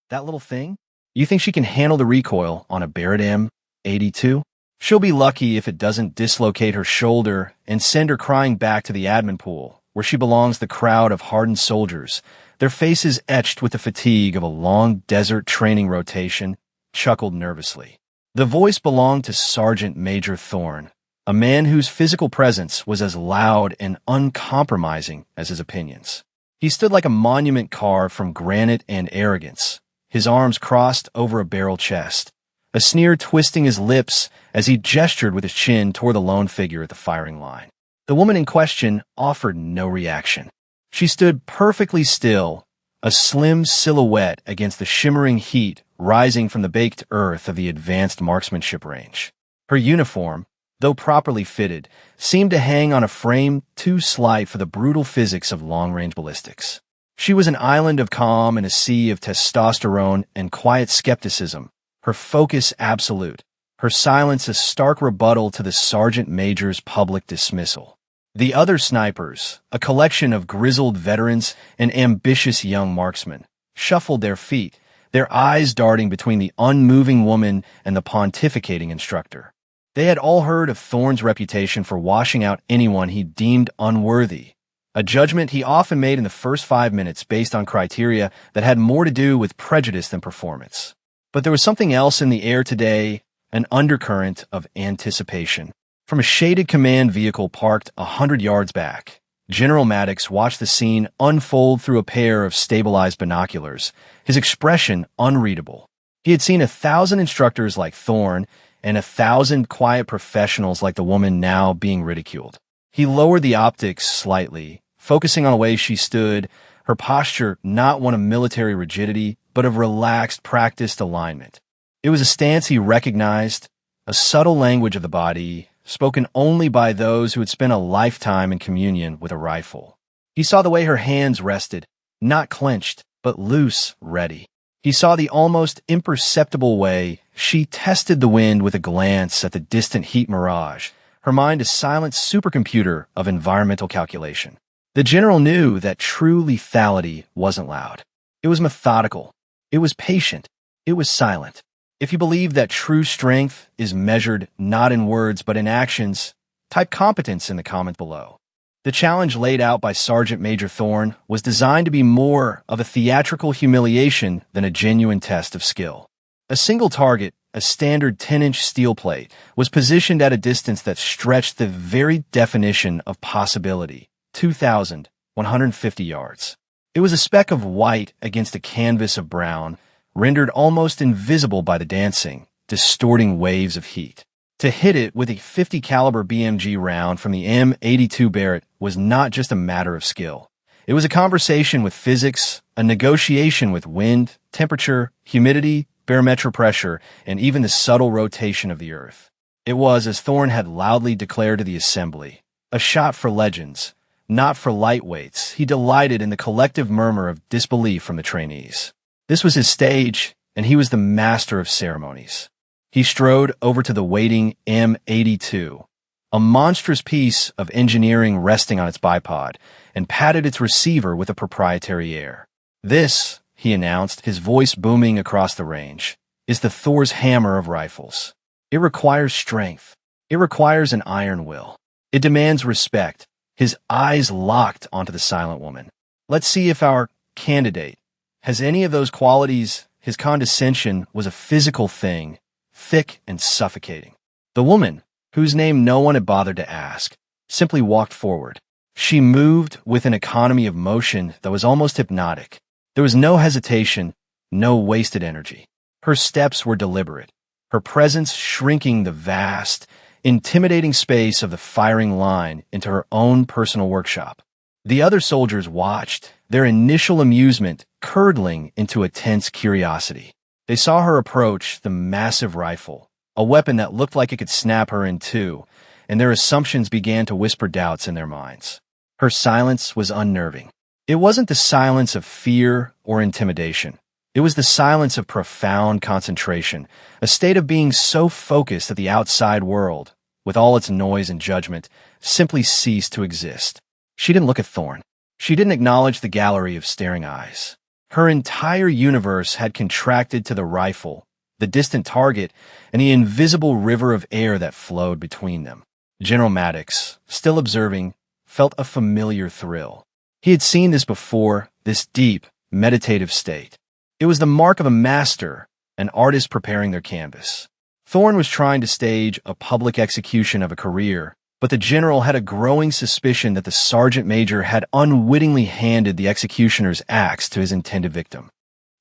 That little thing? You think she can handle the recoil on a Barrett M82? She'll be lucky if it doesn't dislocate her shoulder and send her crying back to the admin pool, where she belongs the crowd of hardened soldiers, their faces etched with the fatigue of a long desert training rotation, chuckled nervously. The voice belonged to Sergeant Major Thorne, a man whose physical presence was as loud and uncompromising as his opinions. He stood like a monument carved from granite and arrogance, his arms crossed over a barrel chest, a sneer twisting his lips as he gestured with his chin toward the lone figure at the firing line. The woman in question offered no reaction. She stood perfectly still, a slim silhouette against the shimmering heat rising from the baked earth of the advanced marksmanship range. Her uniform, though properly fitted, seemed to hang on a frame too slight for the brutal physics of long-range ballistics. She was an island of calm in a sea of testosterone and quiet skepticism, her focus absolute, her silence a stark rebuttal to the sergeant major's public dismissal. The other snipers, a collection of grizzled veterans and ambitious young marksmen, shuffled their feet, their eyes darting between the unmoving woman and the pontificating instructor. They had all heard of Thorne's reputation for washing out anyone he deemed unworthy, a judgment he often made in the first 5 minutes based on criteria that had more to do with prejudice than performance. But there was something else in the air today, an undercurrent of anticipation. From a shaded command vehicle parked 100 yards back, General Maddox watched the scene unfold through a pair of stabilized binoculars, his expression unreadable. He had seen 1,000 instructors like Thorne and 1,000 quiet professionals like the woman now being ridiculed. He lowered the optics slightly, focusing on the way she stood, her posture not one of military rigidity, but of relaxed, practiced alignment. It was a stance he recognized, a subtle language of the body, spoken only by those who had spent a lifetime in communion with a rifle. He saw the way her hands rested, not clenched, but loose, ready. He saw the almost imperceptible way she tested the wind with a glance at the distant heat mirage, her mind a silent supercomputer of environmental calculation. The general knew that true lethality wasn't loud. It was methodical. It was patient. It was silent. If you believe that true strength is measured not in words but in actions, type competence in the comment below. The challenge laid out by Sergeant Major Thorne was designed to be more of a theatrical humiliation than a genuine test of skill. A single target, a standard 10-inch steel plate, was positioned at a distance that stretched the very definition of possibility, 2,150 yards. It was a speck of white against a canvas of brown, rendered almost invisible by the dancing, distorting waves of heat. To hit it with a 50 caliber BMG round from the M82 Barrett was not just a matter of skill. It was a conversation with physics, a negotiation with wind, temperature, humidity, barometric pressure, and even the subtle rotation of the earth. It was, as Thorne had loudly declared to the assembly, a shot for legends, not for lightweights. He delighted in the collective murmur of disbelief from the trainees. This was his stage, and he was the master of ceremonies. He strode over to the waiting M82, a monstrous piece of engineering resting on its bipod, and patted its receiver with a proprietary air. "This," he announced, his voice booming across the range, "is the Thor's hammer of rifles. It requires strength. It requires an iron will. It demands respect." His eyes locked onto the silent woman. "Let's see if our candidate has any of those qualities." His condescension was a physical thing, thick and suffocating. The woman, whose name no one had bothered to ask, simply walked forward. She moved with an economy of motion that was almost hypnotic. There was no hesitation, no wasted energy. Her steps were deliberate, her presence shrinking the vast, intimidating space of the firing line into her own personal workshop. The other soldiers watched, their initial amusement curdling into a tense curiosity. They saw her approach the massive rifle, a weapon that looked like it could snap her in two, and their assumptions began to whisper doubts in their minds. Her silence was unnerving. It wasn't the silence of fear or intimidation. It was the silence of profound concentration, a state of being so focused that the outside world, with all its noise and judgment, simply ceased to exist. She didn't look at Thorne. She didn't acknowledge the gallery of staring eyes. Her entire universe had contracted to the rifle, the distant target, and the invisible river of air that flowed between them. General Maddox, still observing, felt a familiar thrill. He had seen this before, this deep, meditative state. It was the mark of a master, an artist preparing their canvas. Thorne was trying to stage a public execution of a career, but the general had a growing suspicion that the sergeant major had unwittingly handed the executioner's axe to his intended victim.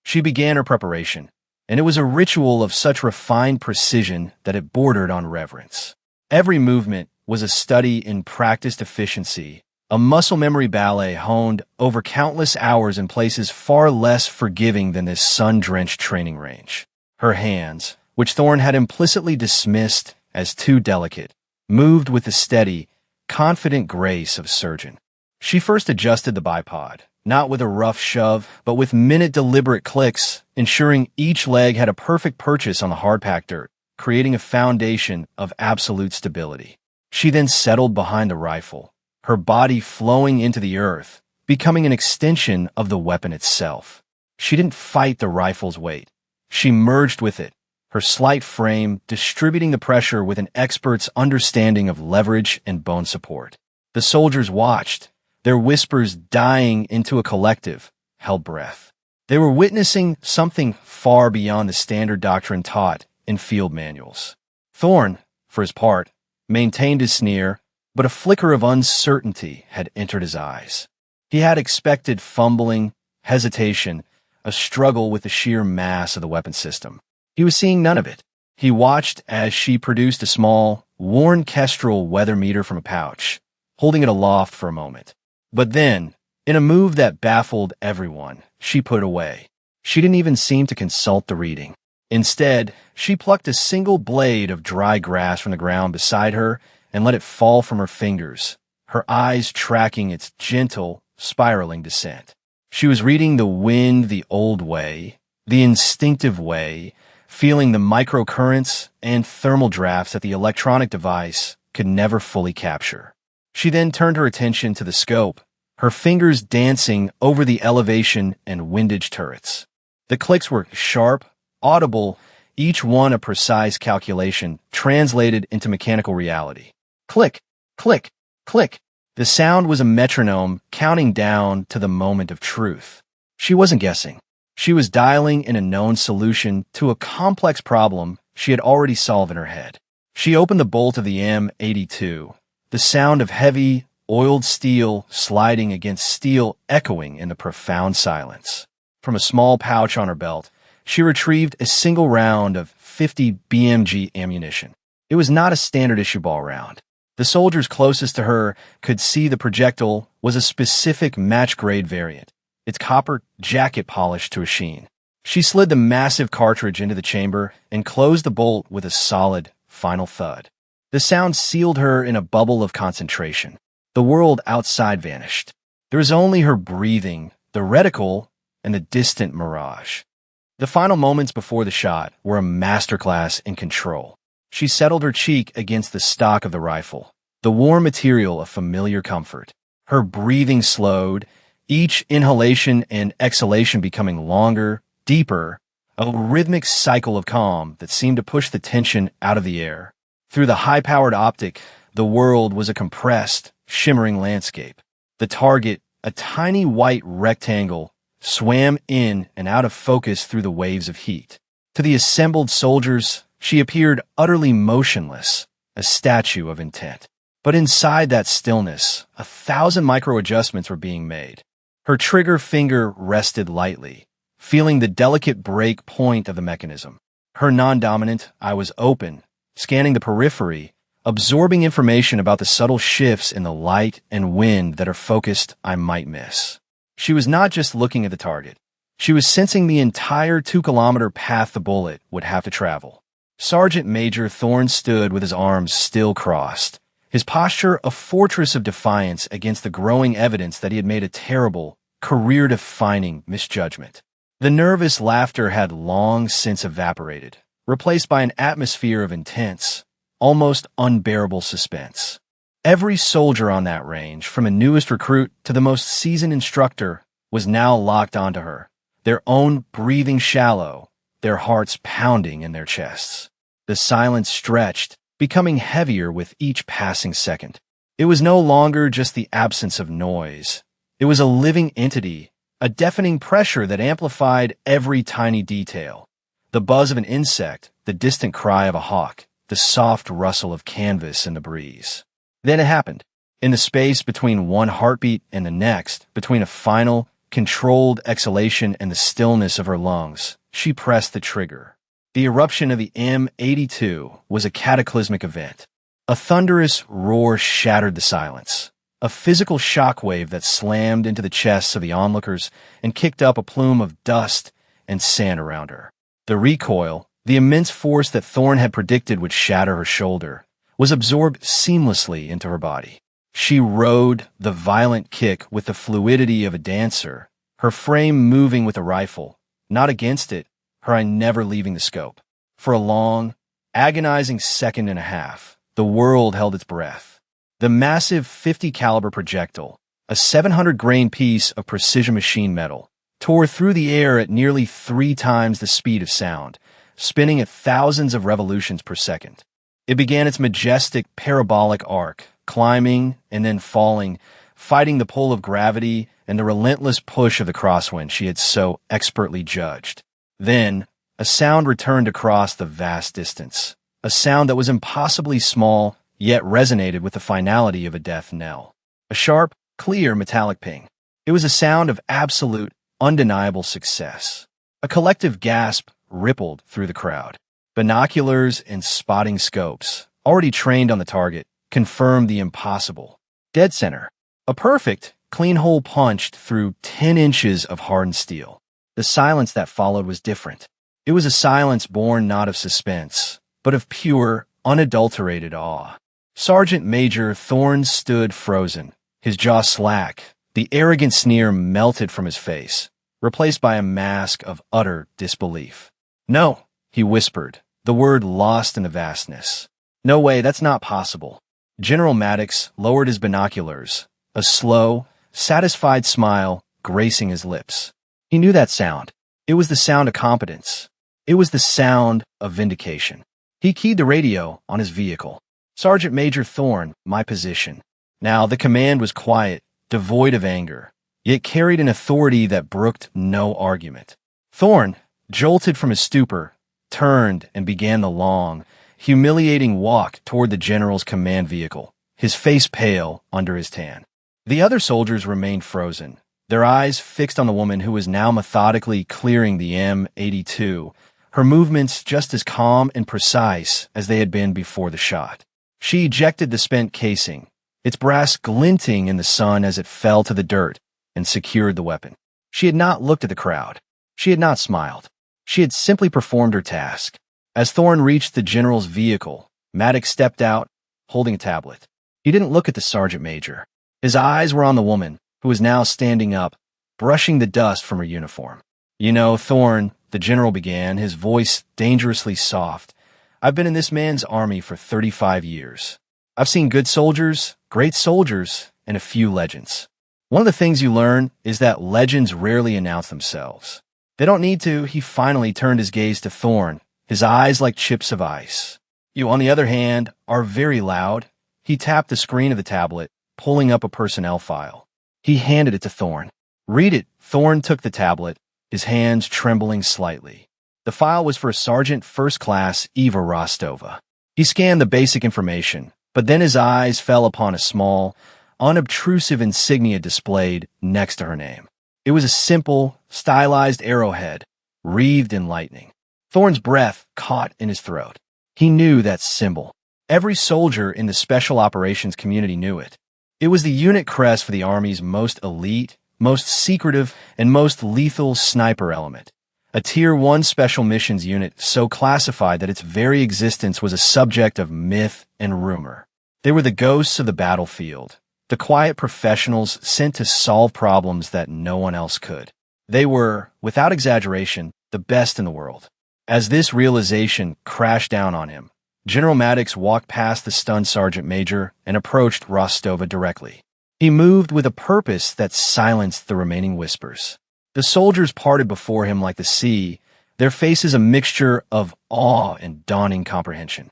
She began her preparation, and it was a ritual of such refined precision that it bordered on reverence. Every movement was a study in practiced efficiency, a muscle memory ballet honed over countless hours in places far less forgiving than this sun-drenched training range. Her hands, which Thorne had implicitly dismissed as too delicate, moved with the steady, confident grace of a surgeon. She first adjusted the bipod, not with a rough shove, but with minute deliberate clicks, ensuring each leg had a perfect purchase on the hard-packed dirt, creating a foundation of absolute stability. She then settled behind the rifle, her body flowing into the earth, becoming an extension of the weapon itself. She didn't fight the rifle's weight. She merged with it, her slight frame distributing the pressure with an expert's understanding of leverage and bone support. The soldiers watched, their whispers dying into a collective, held breath. They were witnessing something far beyond the standard doctrine taught in field manuals. Thorne, for his part, maintained his sneer, but a flicker of uncertainty had entered his eyes. He had expected fumbling, hesitation, a struggle with the sheer mass of the weapon system. He was seeing none of it. He watched as she produced a small, worn Kestrel weather meter from a pouch, holding it aloft for a moment. But then, in a move that baffled everyone, she put it away. She didn't even seem to consult the reading. Instead, she plucked a single blade of dry grass from the ground beside her and let it fall from her fingers, her eyes tracking its gentle, spiraling descent. She was reading the wind the old way, the instinctive way, feeling the microcurrents and thermal drafts that the electronic device could never fully capture. She then turned her attention to the scope, her fingers dancing over the elevation and windage turrets. The clicks were sharp, audible, each one a precise calculation translated into mechanical reality. Click, click, click. The sound was a metronome counting down to the moment of truth. She wasn't guessing. She was dialing in a known solution to a complex problem she had already solved in her head. She opened the bolt of the M82, the sound of heavy, oiled steel sliding against steel echoing in the profound silence. From a small pouch on her belt, she retrieved a single round of 50 BMG ammunition. It was not a standard issue ball round. The soldiers closest to her could see the projectile was a specific match-grade variant, its copper jacket polished to a sheen. She slid the massive cartridge into the chamber and closed the bolt with a solid, final thud. The sound sealed her in a bubble of concentration. The world outside vanished. There was only her breathing, the reticle, and the distant mirage. The final moments before the shot were a masterclass in control. She settled her cheek against the stock of the rifle, the warm material of familiar comfort. Her breathing slowed, each inhalation and exhalation becoming longer, deeper, a rhythmic cycle of calm that seemed to push the tension out of the air. Through the high-powered optic, the world was a compressed, shimmering landscape. The target, a tiny white rectangle, swam in and out of focus through the waves of heat. To the assembled soldiers, she appeared utterly motionless, a statue of intent. But inside that stillness, 1,000 micro-adjustments were being made. Her trigger finger rested lightly, feeling the delicate break point of the mechanism. Her non-dominant eye was open, scanning the periphery, absorbing information about the subtle shifts in the light and wind that her focused eye might miss. She was not just looking at the target. She was sensing the entire 2-kilometer path the bullet would have to travel. Sergeant Major Thorne stood with his arms still crossed, his posture a fortress of defiance against the growing evidence that he had made a terrible, career-defining misjudgment. The nervous laughter had long since evaporated, replaced by an atmosphere of intense, almost unbearable suspense. Every soldier on that range, from the newest recruit to the most seasoned instructor, was now locked onto her, their own breathing shallow, their hearts pounding in their chests. The silence stretched, becoming heavier with each passing second. It was no longer just the absence of noise. It was a living entity, a deafening pressure that amplified every tiny detail. The buzz of an insect, the distant cry of a hawk, the soft rustle of canvas in the breeze. Then it happened. In the space between one heartbeat and the next, between a final, controlled exhalation and the stillness of her lungs, she pressed the trigger. The eruption of the M82 was a cataclysmic event. A thunderous roar shattered the silence, a physical shockwave that slammed into the chests of the onlookers and kicked up a plume of dust and sand around her. The recoil, the immense force that Thorne had predicted would shatter her shoulder, was absorbed seamlessly into her body. She rode the violent kick with the fluidity of a dancer, her frame moving with a rifle, not against it, her eye never leaving the scope. For a long, agonizing second and a half, the world held its breath. The massive 50 caliber projectile, a 700-grain piece of precision machine metal, tore through the air at nearly 3 times the speed of sound, spinning at thousands of revolutions per second. It began its majestic parabolic arc, climbing and then falling, fighting the pull of gravity and the relentless push of the crosswind she had so expertly judged. Then, a sound returned across the vast distance, a sound that was impossibly small, yet resonated with the finality of a death knell. A sharp, clear metallic ping. It was a sound of absolute, undeniable success. A collective gasp rippled through the crowd. Binoculars and spotting scopes, already trained on the target, confirmed the impossible. Dead center. A perfect, clean hole punched through 10 inches of hardened steel. The silence that followed was different. It was a silence born not of suspense, but of pure, unadulterated awe. Sergeant Major Thorne stood frozen, his jaw slack, the arrogant sneer melted from his face, replaced by a mask of utter disbelief. "No," he whispered, the word lost in the vastness. "No way, that's not possible." General Maddox lowered his binoculars, a slow, satisfied smile gracing his lips. He knew that sound. It was the sound of competence. It was the sound of vindication. He keyed the radio on his vehicle. "Sergeant Major Thorne, my position." Now the command was quiet, devoid of anger, yet carried an authority that brooked no argument. Thorne, jolted from his stupor, turned and began the long, humiliating walk toward the general's command vehicle, his face pale under his tan. The other soldiers remained frozen, their eyes fixed on the woman who was now methodically clearing the M82, her movements just as calm and precise as they had been before the shot. She ejected the spent casing, its brass glinting in the sun as it fell to the dirt, and secured the weapon. She had not looked at the crowd. She had not smiled. She had simply performed her task. As Thorne reached the general's vehicle, Maddox stepped out, holding a tablet. He didn't look at the sergeant major. His eyes were on the woman, who was now standing up, brushing the dust from her uniform. "You know, Thorne," the general began, his voice dangerously soft, "I've been in this man's army for 35 years. I've seen good soldiers, great soldiers, and a few legends. One of the things you learn is that legends rarely announce themselves. They don't need to." He finally turned his gaze to Thorne, his eyes like chips of ice. "You, on the other hand, are very loud." He tapped the screen of the tablet, pulling up a personnel file. He handed it to Thorne. "Read it." Thorne took the tablet, his hands trembling slightly. The file was for Sergeant First Class Eva Rostova. He scanned the basic information, but then his eyes fell upon a small, unobtrusive insignia displayed next to her name. It was a simple, stylized arrowhead, wreathed in lightning. Thorne's breath caught in his throat. He knew that symbol. Every soldier in the Special Operations community knew it. It was the unit crest for the Army's most elite, most secretive, and most lethal sniper element. A Tier 1 Special Missions unit so classified that its very existence was a subject of myth and rumor. They were the ghosts of the battlefield, the quiet professionals sent to solve problems that no one else could. They were, without exaggeration, the best in the world. As this realization crashed down on him, General Maddox walked past the stunned sergeant major and approached Rostova directly. He moved with a purpose that silenced the remaining whispers. The soldiers parted before him like the sea, their faces a mixture of awe and dawning comprehension.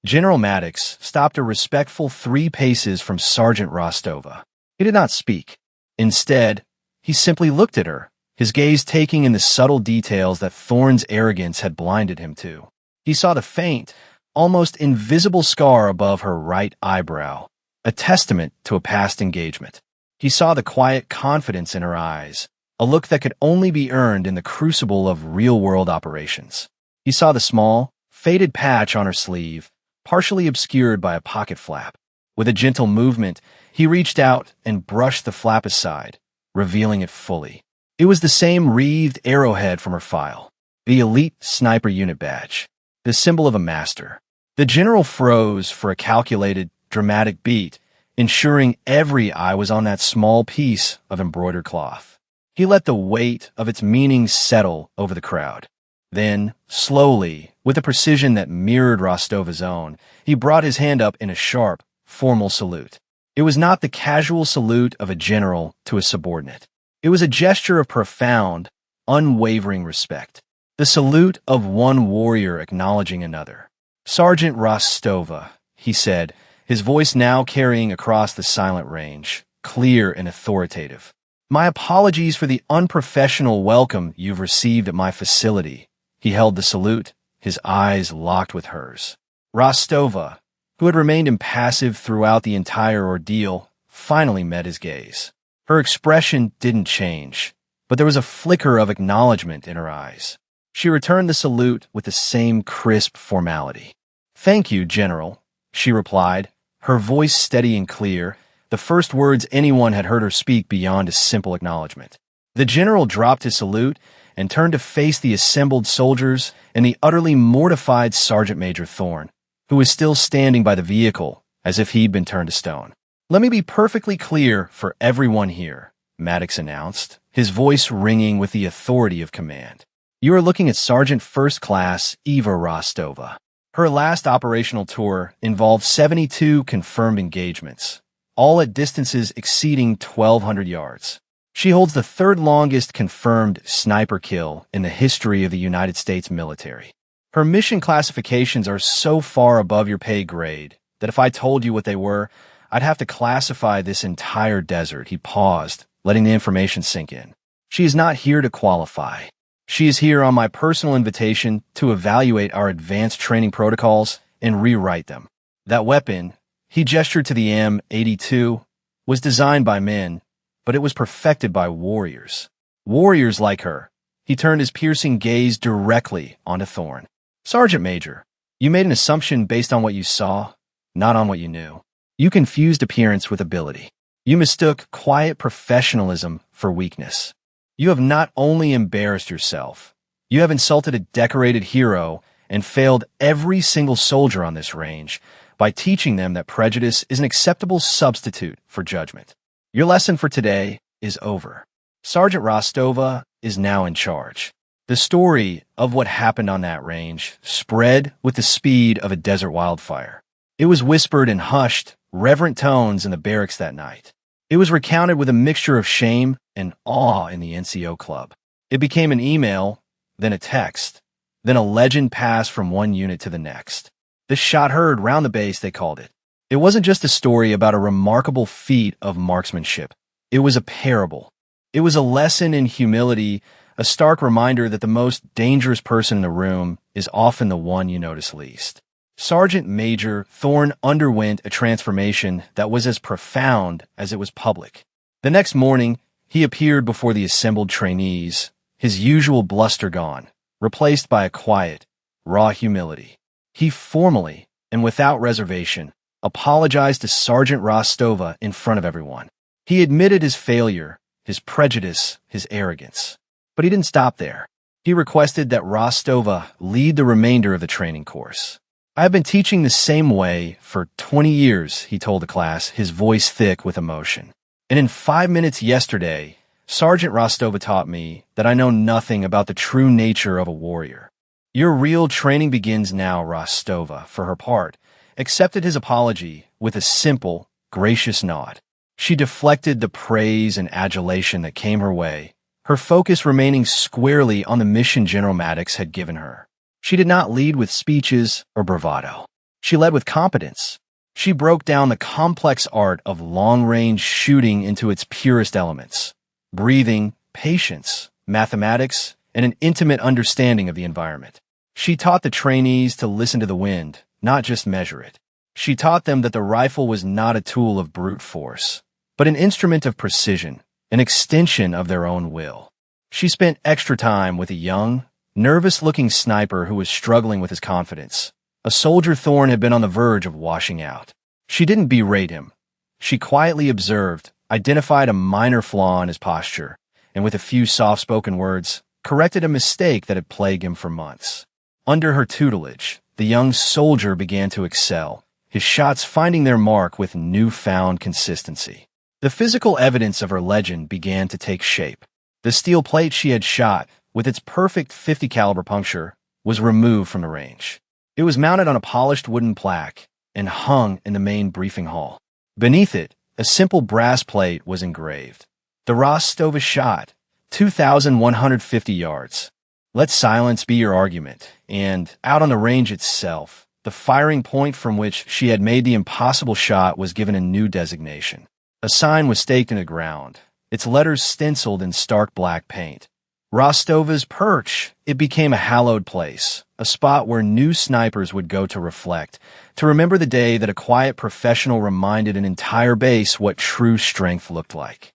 General Maddox stopped a respectful 3 paces from Sergeant Rostova. He did not speak. Instead, he simply looked at her, his gaze taking in the subtle details that Thorne's arrogance had blinded him to. He saw the faint, almost invisible scar above her right eyebrow, a testament to a past engagement. He saw the quiet confidence in her eyes, a look that could only be earned in the crucible of real-world operations. He saw the small, faded patch on her sleeve, partially obscured by a pocket flap. With a gentle movement, he reached out and brushed the flap aside, revealing it fully. It was the same wreathed arrowhead from her file, the elite sniper unit badge, the symbol of a master. The general froze for a calculated, dramatic beat, ensuring every eye was on that small piece of embroidered cloth. He let the weight of its meaning settle over the crowd. Then, slowly, with a precision that mirrored Rostova's own, he brought his hand up in a sharp, formal salute. It was not the casual salute of a general to a subordinate. It was a gesture of profound, unwavering respect. The salute of one warrior acknowledging another. "Sergeant Rostova," he said, his voice now carrying across the silent range, clear and authoritative. "My apologies for the unprofessional welcome you've received at my facility." He held the salute, his eyes locked with hers. Rostova, who had remained impassive throughout the entire ordeal, finally met his gaze. Her expression didn't change, but there was a flicker of acknowledgement in her eyes. She returned the salute with the same crisp formality. "Thank you, General," she replied, her voice steady and clear, the first words anyone had heard her speak beyond a simple acknowledgement. The general dropped his salute and turned to face the assembled soldiers and the utterly mortified Sergeant Major Thorne, who was still standing by the vehicle as if he'd been turned to stone. "Let me be perfectly clear for everyone here," Maddox announced, his voice ringing with the authority of command. "You are looking at Sergeant First Class Eva Rostova. Her last operational tour involved 72 confirmed engagements, all at distances exceeding 1,200 yards. She holds the 3rd longest confirmed sniper kill in the history of the United States military. Her mission classifications are so far above your pay grade that if I told you what they were, I'd have to classify this entire desert." He paused, letting the information sink in. "She is not here to qualify. She is here on my personal invitation to evaluate our advanced training protocols and rewrite them. That weapon," he gestured to the M82, "was designed by men, but it was perfected by warriors. Warriors like her." He turned his piercing gaze directly onto Thorne. "Sergeant Major, you made an assumption based on what you saw, not on what you knew. You confused appearance with ability. You mistook quiet professionalism for weakness. You have not only embarrassed yourself, you have insulted a decorated hero and failed every single soldier on this range by teaching them that prejudice is an acceptable substitute for judgment. Your lesson for today is over. Sergeant Rostova is now in charge." The story of what happened on that range spread with the speed of a desert wildfire. It was whispered in hushed, reverent tones in the barracks that night. It was recounted with a mixture of shame and awe in the NCO club. It became an email, then a text, then a legend passed from one unit to the next. "The shot heard round the base," they called it. It wasn't just a story about a remarkable feat of marksmanship. It was a parable. It was a lesson in humility, a stark reminder that the most dangerous person in the room is often the one you notice least. Sergeant Major Thorne underwent a transformation that was as profound as it was public. The next morning, he appeared before the assembled trainees, his usual bluster gone, replaced by a quiet, raw humility. He formally, and without reservation, apologized to Sergeant Rostova in front of everyone. He admitted his failure, his prejudice, his arrogance. But he didn't stop there. He requested that Rostova lead the remainder of the training course. "I have been teaching the same way for 20 years, he told the class, his voice thick with emotion. "And in 5 minutes yesterday, Sergeant Rostova taught me that I know nothing about the true nature of a warrior." "Your real training begins now," Rostova, for her part, accepted his apology with a simple, gracious nod. She deflected the praise and adulation that came her way, her focus remaining squarely on the mission General Maddox had given her. She did not lead with speeches or bravado. She led with competence. She broke down the complex art of long-range shooting into its purest elements: breathing, patience, mathematics, and an intimate understanding of the environment. She taught the trainees to listen to the wind, not just measure it. She taught them that the rifle was not a tool of brute force, but an instrument of precision, an extension of their own will. She spent extra time with a young, nervous-looking sniper who was struggling with his confidence. A soldier Thorne had been on the verge of washing out. She didn't berate him. She quietly observed, identified a minor flaw in his posture, and with a few soft-spoken words, corrected a mistake that had plagued him for months. Under her tutelage, the young soldier began to excel, his shots finding their mark with newfound consistency. The physical evidence of her legend began to take shape. The steel plate she had shot, with its perfect .50 caliber puncture, was removed from the range. It was mounted on a polished wooden plaque and hung in the main briefing hall. Beneath it, a simple brass plate was engraved. The Rostova shot, 2,150 yards. Let silence be your argument, and out on the range itself, the firing point from which she had made the impossible shot was given a new designation. A sign was staked in the ground, its letters stenciled in stark black paint. Rostova's Perch. It became a hallowed place, a spot where new snipers would go to reflect, to remember the day that a quiet professional reminded an entire base what true strength looked like.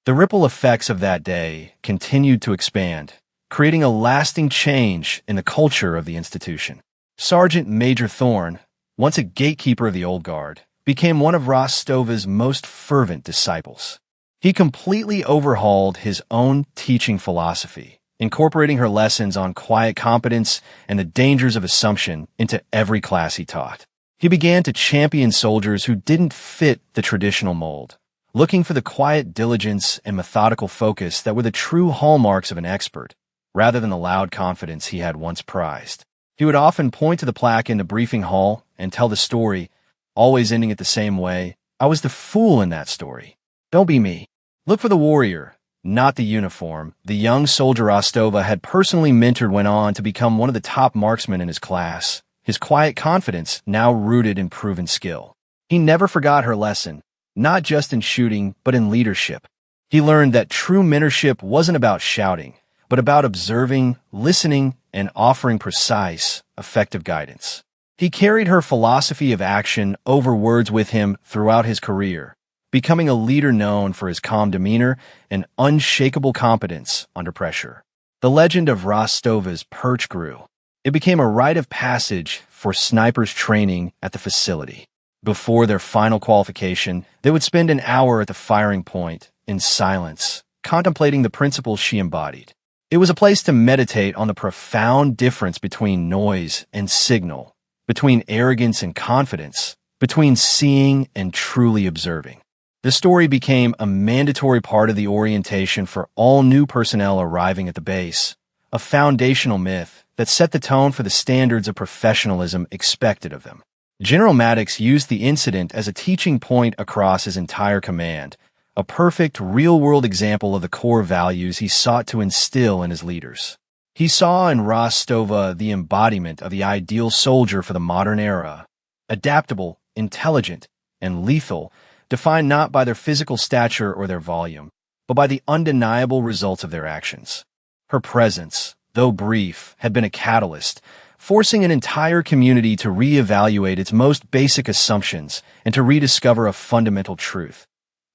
The ripple effects of that day continued to expand, creating a lasting change in the culture of the institution. Sergeant Major Thorne, once a gatekeeper of the Old Guard, became one of Rostova's most fervent disciples. He completely overhauled his own teaching philosophy, incorporating her lessons on quiet competence and the dangers of assumption into every class he taught. He began to champion soldiers who didn't fit the traditional mold, looking for the quiet diligence and methodical focus that were the true hallmarks of an expert, rather than the loud confidence he had once prized. He would often point to the plaque in the briefing hall and tell the story, always ending it the same way: "I was the fool in that story. Don't be me. Look for the warrior, not the uniform." The young soldier Rostova had personally mentored went on to become one of the top marksmen in his class, his quiet confidence now rooted in proven skill. He never forgot her lesson, not just in shooting, but in leadership. He learned that true mentorship wasn't about shouting, but about observing, listening, and offering precise, effective guidance. He carried her philosophy of action over words with him throughout his career, becoming a leader known for his calm demeanor and unshakable competence under pressure. The legend of Rostova's Perch grew. It became a rite of passage for snipers training at the facility. Before their final qualification, they would spend an hour at the firing point in silence, contemplating the principles she embodied. It was a place to meditate on the profound difference between noise and signal, between arrogance and confidence, between seeing and truly observing. The story became a mandatory part of the orientation for all new personnel arriving at the base, a foundational myth that set the tone for the standards of professionalism expected of them. General Maddox used the incident as a teaching point across his entire command, a perfect real-world example of the core values he sought to instill in his leaders. He saw in Rostova the embodiment of the ideal soldier for the modern era: adaptable, intelligent, and lethal, defined not by their physical stature or their volume, but by the undeniable results of their actions. Her presence, though brief, had been a catalyst, forcing an entire community to reevaluate its most basic assumptions and to rediscover a fundamental truth: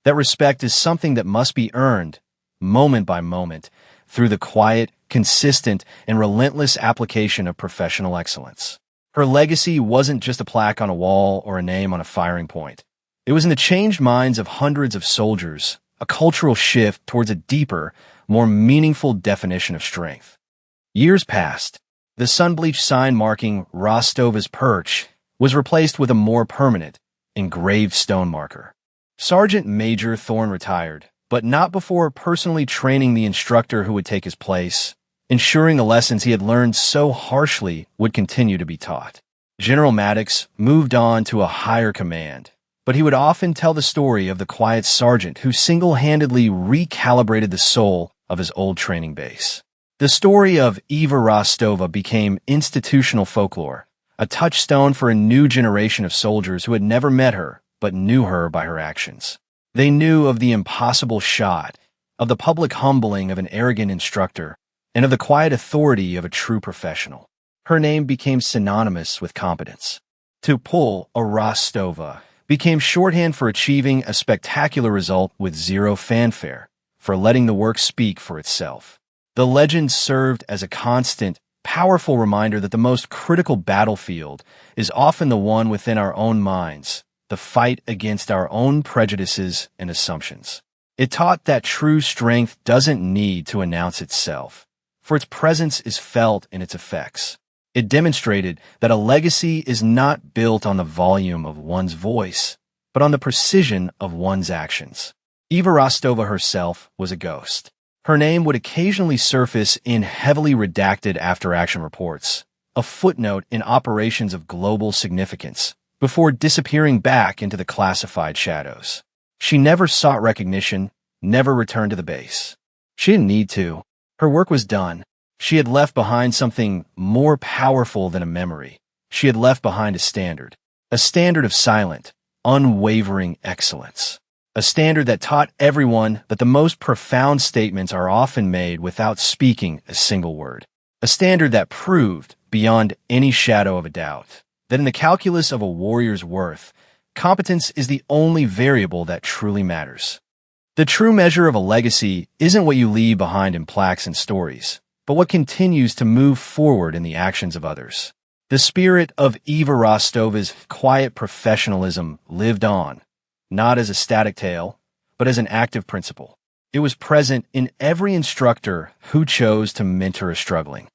that respect is something that must be earned, moment by moment, through the quiet, consistent, and relentless application of professional excellence. Her legacy wasn't just a plaque on a wall or a name on a firing point. It was in the changed minds of hundreds of soldiers, a cultural shift towards a deeper, more meaningful definition of strength. Years passed. The sun-bleached sign marking Rostova's Perch was replaced with a more permanent, engraved stone marker. Sergeant Major Thorne retired, but not before personally training the instructor who would take his place, ensuring the lessons he had learned so harshly would continue to be taught. General Maddox moved on to a higher command, but he would often tell the story of the quiet sergeant who single-handedly recalibrated the soul of his old training base. The story of Eva Rostova became institutional folklore, a touchstone for a new generation of soldiers who had never met her but knew her by her actions. They knew of the impossible shot, of the public humbling of an arrogant instructor, and of the quiet authority of a true professional. Her name became synonymous with competence. To pull a Rostova became shorthand for achieving a spectacular result with zero fanfare, for letting the work speak for itself. The legend served as a constant, powerful reminder that the most critical battlefield is often the one within our own minds, the fight against our own prejudices and assumptions. It taught that true strength doesn't need to announce itself, for its presence is felt in its effects. It demonstrated that a legacy is not built on the volume of one's voice, but on the precision of one's actions. Eva Rostova herself was a ghost. Her name would occasionally surface in heavily redacted after-action reports, a footnote in operations of global significance, before disappearing back into the classified shadows. She never sought recognition, never returned to the base. She didn't need to. Her work was done. She had left behind something more powerful than a memory. She had left behind a standard of silent, unwavering excellence. A standard that taught everyone that the most profound statements are often made without speaking a single word. A standard that proved, beyond any shadow of a doubt, that in the calculus of a warrior's worth, competence is the only variable that truly matters. The true measure of a legacy isn't what you leave behind in plaques and stories, but what continues to move forward in the actions of others. The spirit of Eva Rostova's quiet professionalism lived on, not as a static tale, but as an active principle. It was present in every instructor who chose to mentor a struggling,